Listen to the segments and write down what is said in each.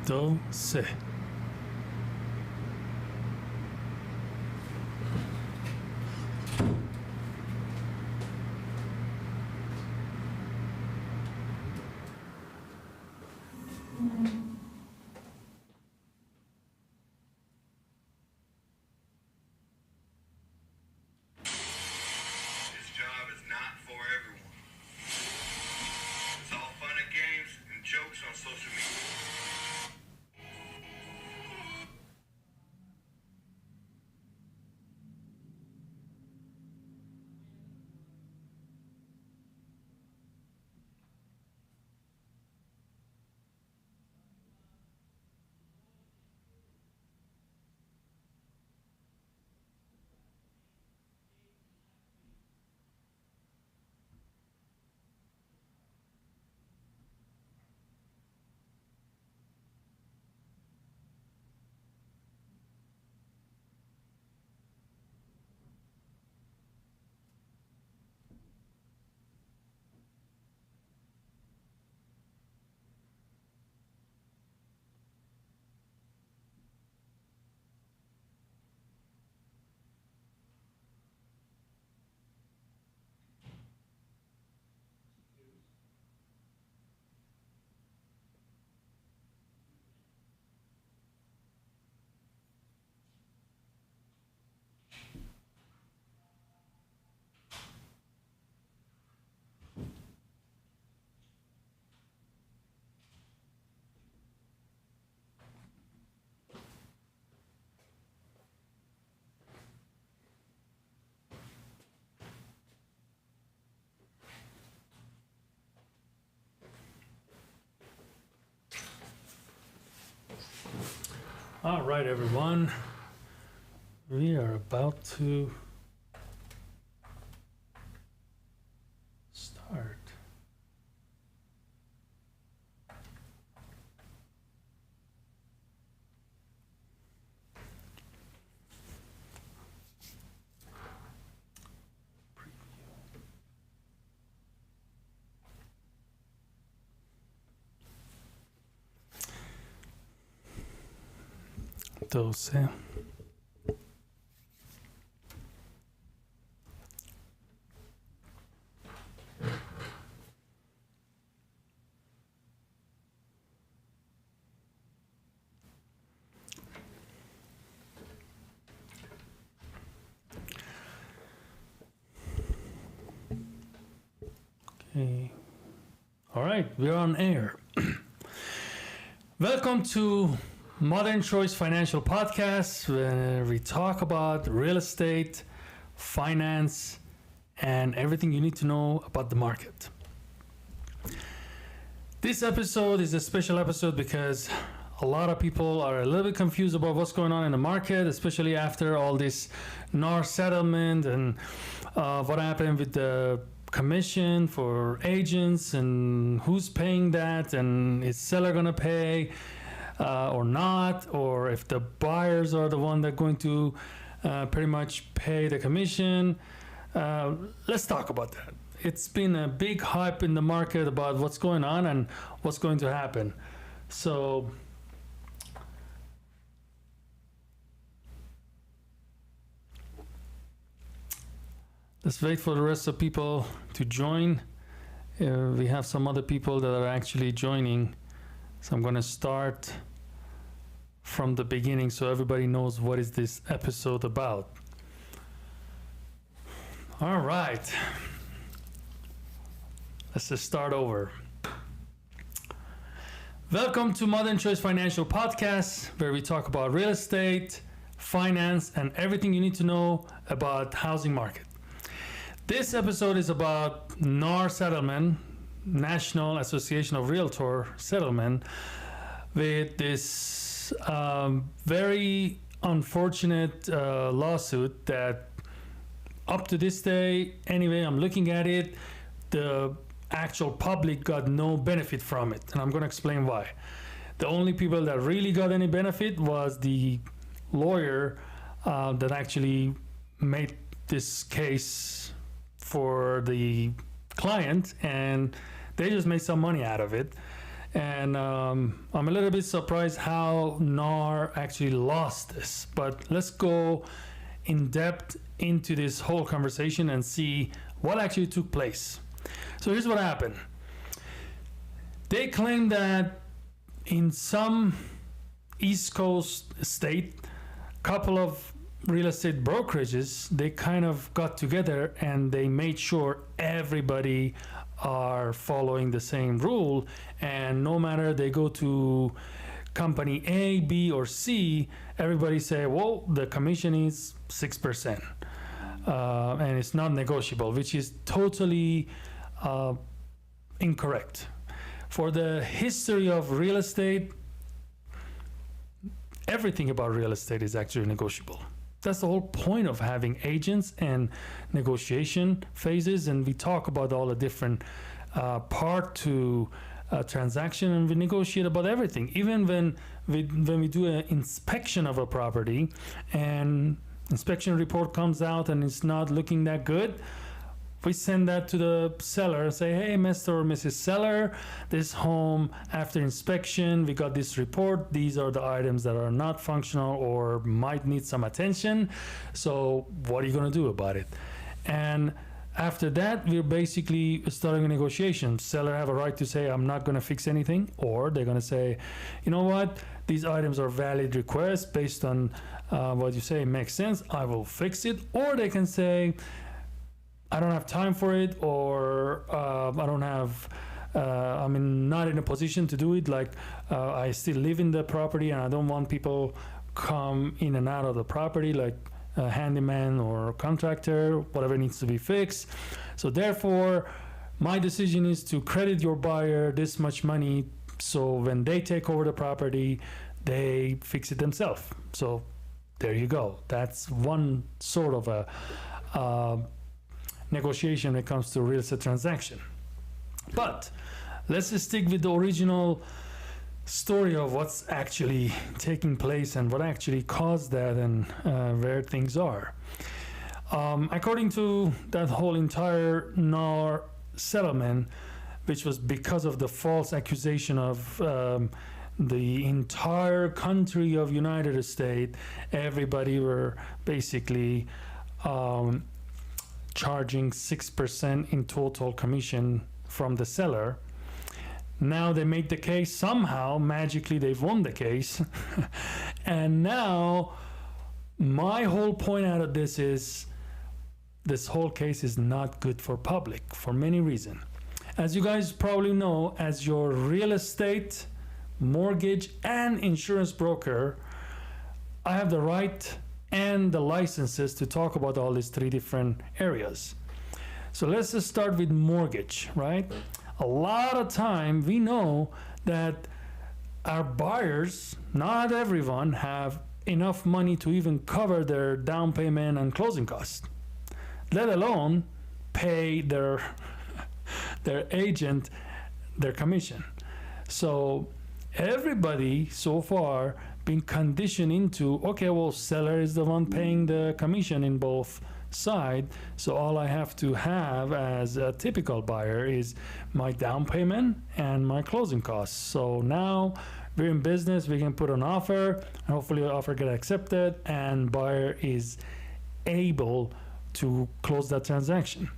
12. All right, everyone. We are about to start. Preview. 12. Okay. All right, we're on air. Welcome to Modern Choice Financial Podcast, where we talk about real estate, finance, and everything you need to know about the market. This episode is a special episode because a lot of people are a little bit confused about what's going on in the market, especially after all this NAR settlement and what happened with the commission for agents and who's paying that, and is seller gonna pay or not, or if the buyers are the one that are going to pretty much pay the commission. Let's talk about that. It's been a big hype in the market about what's going on and what's going to happen. So let's wait for the rest of people to join. We have some other people that are actually joining. So I'm going to start from the beginning so everybody knows what is this episode about. All right. Let's just start over. Welcome to Modern Choice Financial Podcast, where we talk about real estate, finance, and everything you need to know about housing market. This episode is about NAR settlement, National Association of Realtor settlement, with this very unfortunate lawsuit that up to this day, anyway, I'm looking at it, the actual public got no benefit from it, and I'm going to explain why. The only people that really got any benefit was the lawyer that actually made this case for the client, and they just made some money out of it. And I'm a little bit surprised how NAR actually lost this. But let's go in depth into this whole conversation and see what actually took place. So here's what happened. They claim that in some East Coast state, couple of real estate brokerages, they kind of got together and they made sure everybody are following the same rule, and no matter they go to company A, B, or C, everybody say, well, the commission is 6%, and it's not negotiable, which is totally incorrect. For the history of real estate, everything about real estate is actually negotiable. That's the whole point of having agents and negotiation phases, and we talk about all the different part to transaction, and we negotiate about everything. Even when we do an inspection of a property and inspection report comes out and it's not looking that good, we send that to the seller and say, hey, Mr. or Mrs. Seller, this home, after inspection, we got this report. These are the items that are not functional or might need some attention. So what are you going to do about it? And after that, we're basically starting a negotiation. Seller have a right to say, I'm not going to fix anything. Or they're going to say, you know what? These items are valid requests based on what you say makes sense. I will fix it. Or they can say, I don't have time for it, or I don't have, I'm not in a position to do it. Like I still live in the property and I don't want people come in and out of the property, like a handyman or contractor, whatever needs to be fixed. So therefore, my decision is to credit your buyer this much money, so when they take over the property, they fix it themselves. So there you go. That's one sort of a negotiation when it comes to real estate transaction. But let's just stick with the original story of what's actually taking place and what actually caused that, and where things are. According to that whole entire NAR settlement, which was because of the false accusation of the entire country of United States, everybody were basically charging 6% in total commission from the seller. Now they make the case, somehow magically they've won the case. And now my whole point out of this is, this whole case is not good for public for many reasons. As you guys probably know, as your real estate, mortgage, and insurance broker, I have the right and the licenses to talk about all these three different areas. So let's just start with mortgage, right? A lot of time we know that our buyers, not everyone, have enough money to even cover their down payment and closing costs, let alone pay their agent their commission. So everybody so far been conditioned into, okay, well, seller is the one paying the commission in both sides, so all I have to have as a typical buyer is my down payment and my closing costs. So now we're in business, we can put an offer, and hopefully the offer get accepted, and buyer is able to close that transaction.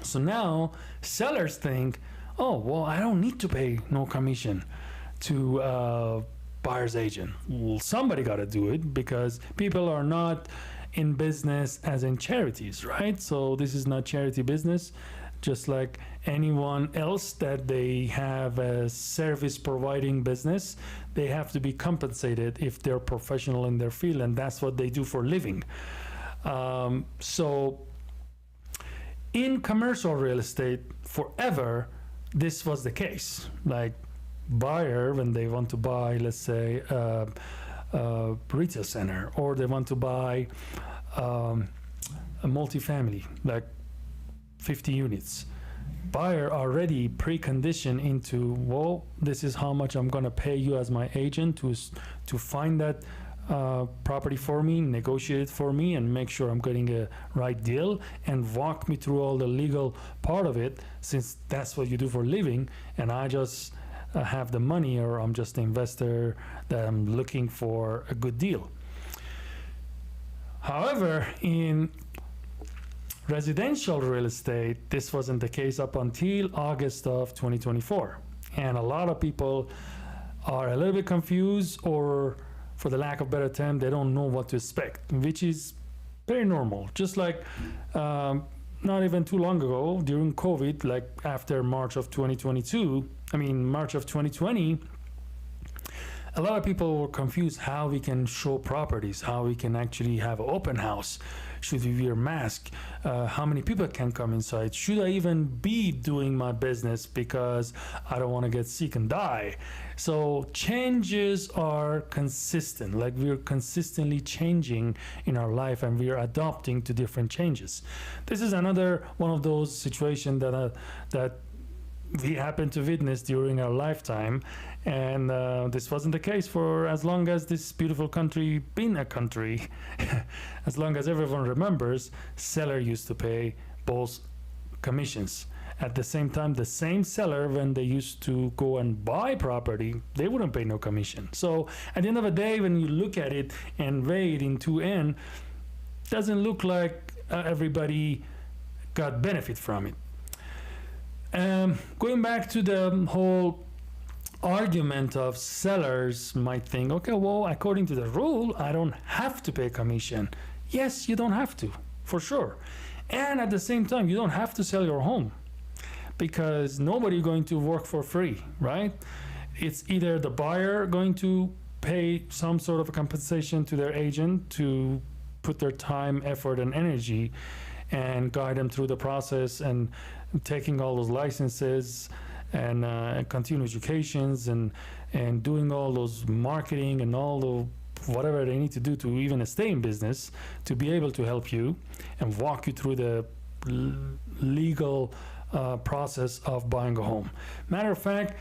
So now sellers think, oh, well, I don't need to pay no commission to buyer's agent. Well, somebody got to do it, because people are not in business as in charities, right? So this is not charity business. Just like anyone else that they have a service providing business, they have to be compensated if they're professional in their field, and that's what they do for a living. So in commercial real estate, forever, this was the case. Like buyer, when they want to buy, let's say, a retail center, or they want to buy a multifamily, like 50 units. Buyer already preconditioned into, well, this is how much I'm going to pay you as my agent to find that property for me, negotiate it for me, and make sure I'm getting a right deal, and walk me through all the legal part of it, since that's what you do for a living, and I just have the money, or I'm just an investor that I'm looking for a good deal. However, in residential real estate, this wasn't the case up until August of 2024. And a lot of people are a little bit confused, or for the lack of better term, they don't know what to expect, which is very normal. Just like not even too long ago during COVID, like after March of 2020, a lot of people were confused how we can show properties, how we can actually have an open house. Should we wear mask? How many people can come inside? Should I even be doing my business because I don't want to get sick and die? So changes are consistent, like we're consistently changing in our life, and we're adapting to different changes. This is another one of those situations that we happen to witness during our lifetime, and this wasn't the case for as long as this beautiful country been a country. As long as everyone remembers, seller used to pay both commissions. At the same time, the same seller, when they used to go and buy property, they wouldn't pay no commission. So at the end of the day, when you look at it and weigh it in 2N, doesn't look like everybody got benefit from it. Going back to the whole argument of sellers might think, okay, well, according to the rule, I don't have to pay commission. Yes, you don't have to, for sure. And at the same time, you don't have to sell your home, because nobody's going to work for free, right? It's either the buyer going to pay some sort of a compensation to their agent to put their time, effort, and energy and guide them through the process, and taking all those licenses and continuing educations and doing all those marketing and all the whatever they need to do to even stay in business, to be able to help you and walk you through the legal process of buying a home. Matter of fact,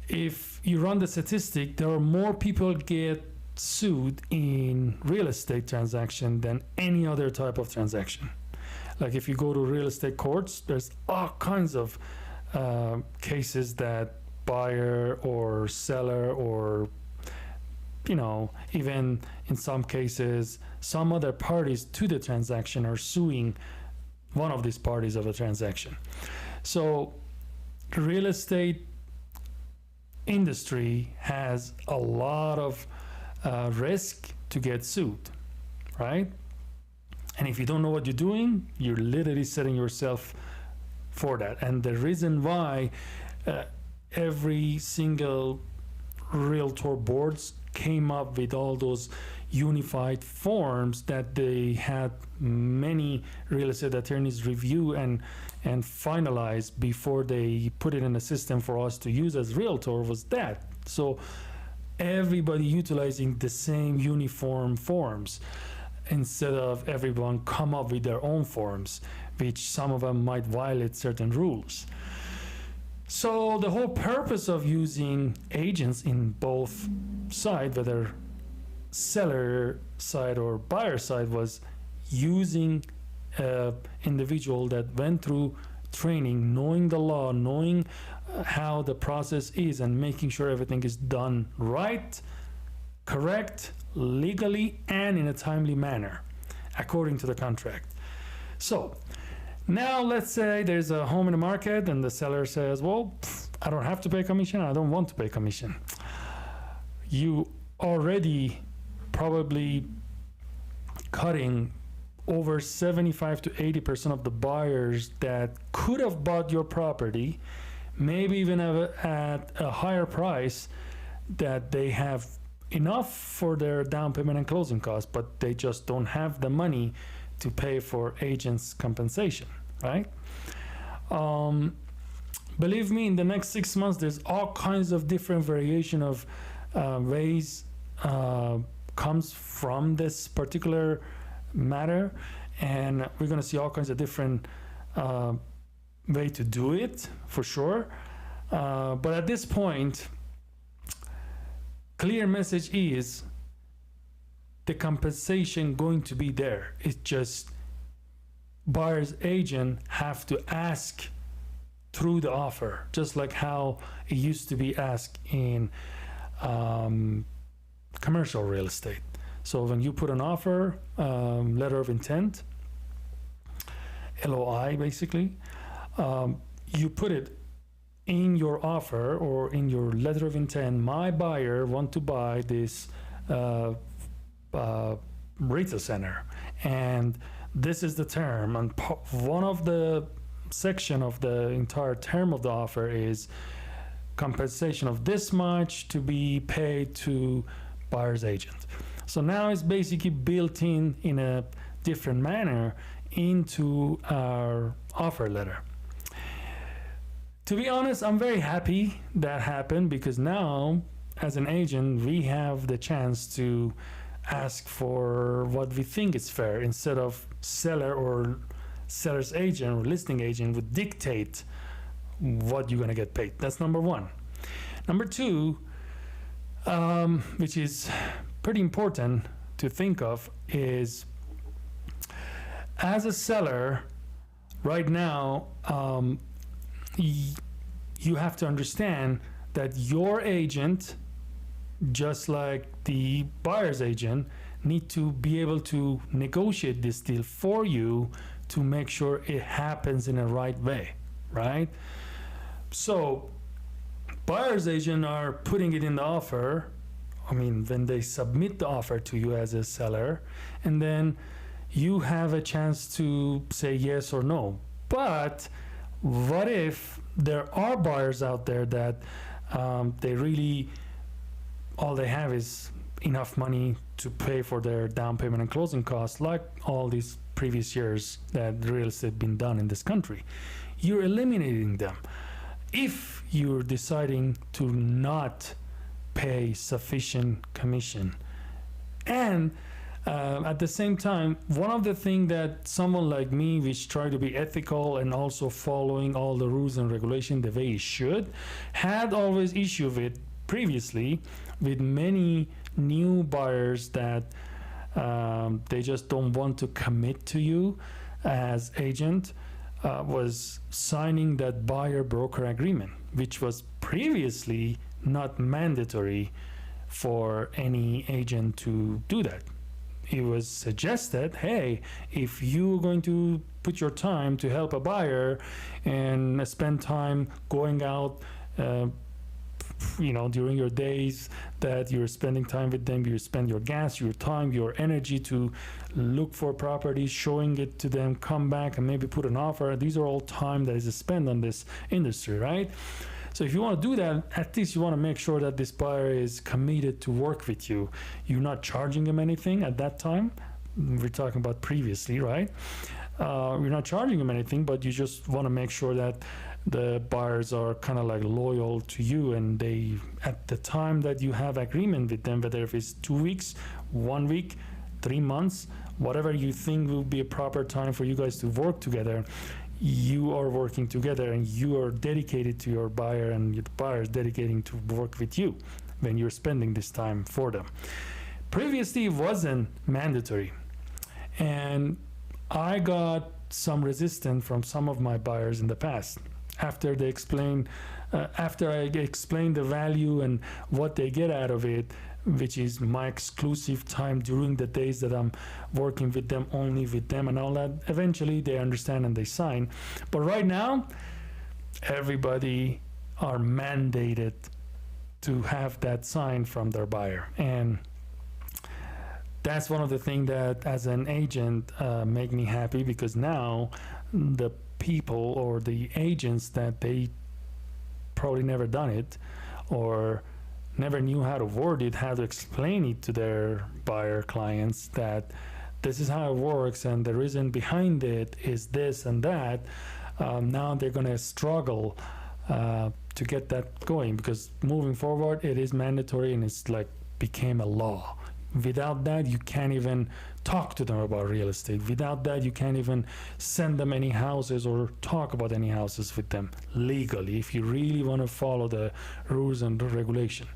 if you run the statistic, there are more people get sued in real estate transaction than any other type of transaction. Like if you go to real estate courts, there's all kinds of cases that buyer or seller, or even in some cases, some other parties to the transaction are suing one of these parties of a transaction. So the real estate industry has a lot of risk to get sued, right? And if you don't know what you're doing, you're literally setting yourself for that. And the reason why every single realtor boards came up with all those unified forms that they had many real estate attorneys review and finalize before they put it in a system for us to use as realtor was that. So everybody utilizing the same uniform forms, instead of everyone come up with their own forms, which some of them might violate certain rules. So the whole purpose of using agents in both sides, whether seller side or buyer side, was using an individual that went through training, knowing the law, knowing how the process is, and making sure everything is done right, correct, legally, and in a timely manner according to the contract. So now let's say there's a home in the market and the seller says, well, I don't have to pay commission, I don't want to pay commission. You already probably cutting over 75 to 80% of the buyers that could have bought your property, maybe even at a higher price, that they have enough for their down payment and closing costs, but they just don't have the money to pay for agents' compensation, right? Believe me, in the next 6 months, there's all kinds of different variation of ways comes from this particular matter, and we're going to see all kinds of different way to do it for sure. But at this point, clear message is the compensation going to be there. It's just buyer's agent have to ask through the offer, just like how it used to be asked in commercial real estate. So when you put an offer, letter of intent, LOI basically, you put it in your offer or in your letter of intent. My buyer want to buy this retail center, and this is the term. And one of the section of the entire term of the offer is compensation of this much to be paid to buyer's agent. So now it's basically built in a different manner into our offer letter. To be honest, I'm very happy that happened, because now as an agent we have the chance to ask for what we think is fair, instead of seller or seller's agent or listing agent would dictate what you're going to get paid. That's number one. Number two, which is pretty important to think of, is as a seller right now, you have to understand that your agent, just like the buyer's agent, need to be able to negotiate this deal for you to make sure it happens in the right way, right? So buyer's agent are putting it in the offer, when they submit the offer to you as a seller, and then you have a chance to say yes or no. But what if there are buyers out there that they really, all they have is enough money to pay for their down payment and closing costs, like all these previous years that real estate been done in this country? You're eliminating them if you're deciding to not pay sufficient commission. And at the same time, one of the things that someone like me, which try to be ethical and also following all the rules and regulation the way it should, had always issue with previously with many new buyers that they just don't want to commit to you as agent, was signing that buyer broker agreement, which was previously not mandatory for any agent to do that. It was suggested, hey, if you're going to put your time to help a buyer and spend time going out, during your days that you're spending time with them, you spend your gas, your time, your energy to look for properties, showing it to them, come back and maybe put an offer. These are all time that is spent on this industry, right? So if you want to do that, at least you want to make sure that this buyer is committed to work with you. You're not charging them anything at that time. We're talking about previously, right? You're not charging them anything, but you just want to make sure that the buyers are kind of like loyal to you, and they, at the time that you have agreement with them, whether if it's 2 weeks, 1 week, 3 months, whatever you think will be a proper time for you guys to work together, you are working together and you are dedicated to your buyer, and your buyer is dedicating to work with you when you're spending this time for them. Previously, it wasn't mandatory, and I got some resistance from some of my buyers in the past after they explain, after I explained the value and what they get out of it, which is my exclusive time during the days that I'm working with them, only with them and all that. Eventually they understand and they sign. But right now, everybody are mandated to have that sign from their buyer. And that's one of the things that as an agent make me happy, because now the people or the agents that they probably never done it or never knew how to word it, how to explain it to their buyer clients, that this is how it works and the reason behind it is this and that. Now they're going to struggle to get that going, because moving forward it is mandatory and it's like became a law. Without that, you can't even talk to them about real estate. Without that, you can't even send them any houses or talk about any houses with them legally, if you really want to follow the rules and the regulation.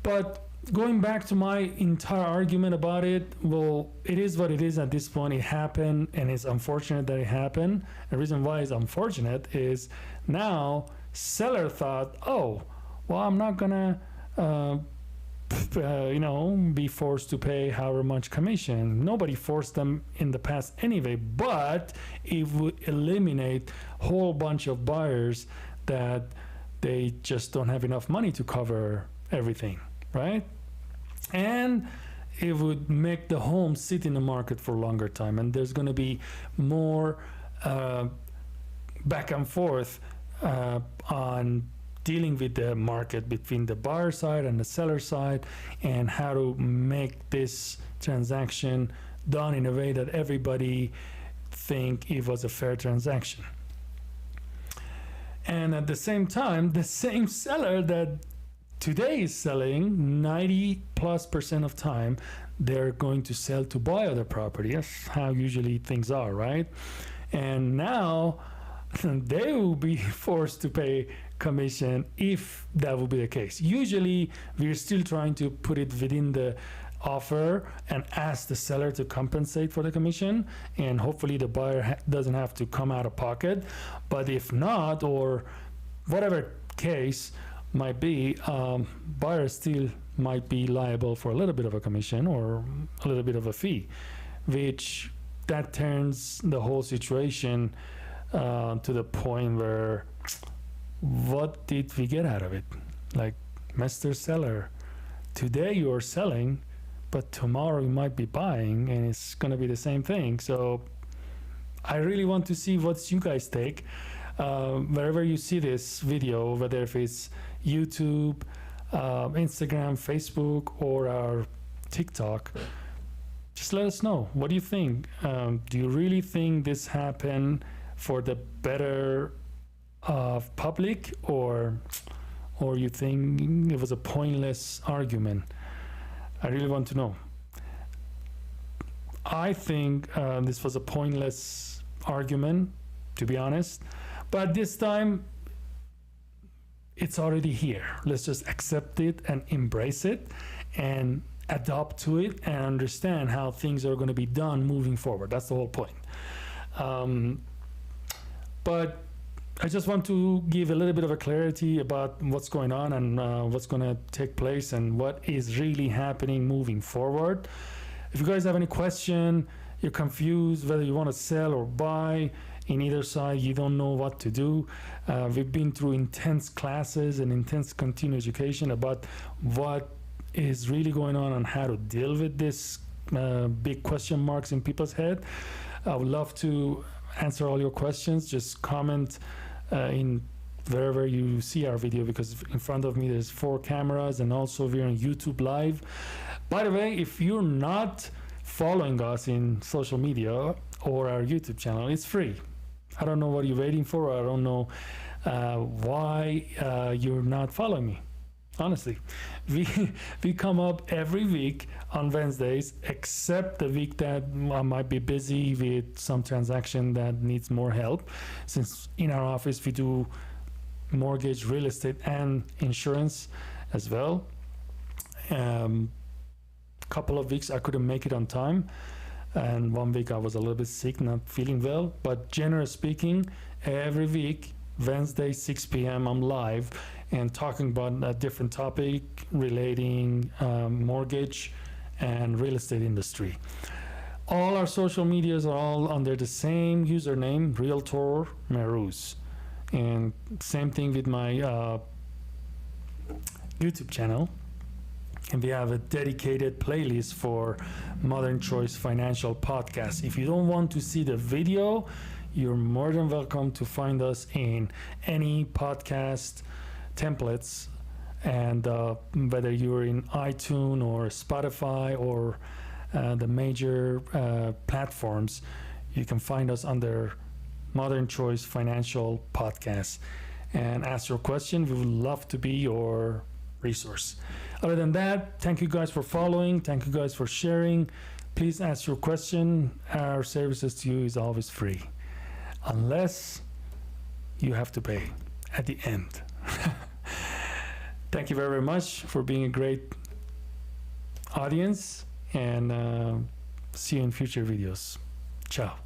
But going back to my entire argument about it, well, it is what it is at this point. It happened, and it's unfortunate that it happened. The reason why it's unfortunate is now seller thought, oh, well, I'm not gonna be forced to pay however much commission. Nobody forced them in the past anyway, but it would eliminate a whole bunch of buyers that they just don't have enough money to cover everything, right? And it would make the home sit in the market for a longer time, and there's going to be more back and forth on dealing with the market between the buyer side and the seller side, and how to make this transaction done in a way that everybody think it was a fair transaction. And at the same time, the same seller that today is selling 90+% of time, they're going to sell to buy other property. That's how usually things are, right? And now they will be forced to pay commission if that will be the case. Usually we're still trying to put it within the offer and ask the seller to compensate for the commission, and hopefully the buyer doesn't have to come out of pocket. But if not, or whatever case might be, buyers still might be liable for a little bit of a commission or a little bit of a fee, which that turns the whole situation to the point where, what did we get out of it? Like, Mr. Seller, today you're selling, but tomorrow you might be buying, and it's going to be the same thing. So I really want to see what you guys take. Wherever you see this video, whether if it's YouTube, Instagram, Facebook, or our TikTok, just let us know. What do you think? Do you really think this happened for the better of public, or you think it was a pointless argument? I really want to know. I think this was a pointless argument, to be honest. But this time, it's already here. Let's just accept it and embrace it and adapt to it and understand how things are going to be done moving forward. That's the whole point. But I just want to give a little bit of a clarity about what's going on and what's going to take place and what is really happening moving forward. If you guys have any question, you're confused whether you want to sell or buy, in either side, you don't know what to do. We've been through intense classes and intense continuing education about what is really going on and how to deal with this big question marks in people's head. I would love to answer all your questions. Just comment in wherever you see our video, because in front of me there's 4 cameras, and also we're on YouTube Live. By the way, if you're not following us in social media or our YouTube channel, it's free. I don't know what you're waiting for. I don't know why you're not following me. Honestly, we come up every week on Wednesdays, except the week that I might be busy with some transaction that needs more help, since in our office we do mortgage, real estate, and insurance as well. Couple of weeks I couldn't make it on time, and 1 week I was a little bit sick, not feeling well. But generally speaking, every week, Wednesday, 6 p.m., I'm live and talking about a different topic relating mortgage and real estate industry. All our social medias are all under the same username, Realtor Mehrooz. And same thing with my YouTube channel. And we have a dedicated playlist for Modern Choice Financial Podcast. If you don't want to see the video, you're more than welcome to find us in any podcast templates. And whether you're in iTunes or Spotify or the major platforms, you can find us under Modern Choice Financial Podcast and ask your question. We would love to be your resource. Other than that, thank you guys for following. Thank you guys for sharing. Please ask your question. Our services to you is always free, unless you have to pay at the end. Thank you very, very much for being a great audience, and see you in future videos. Ciao.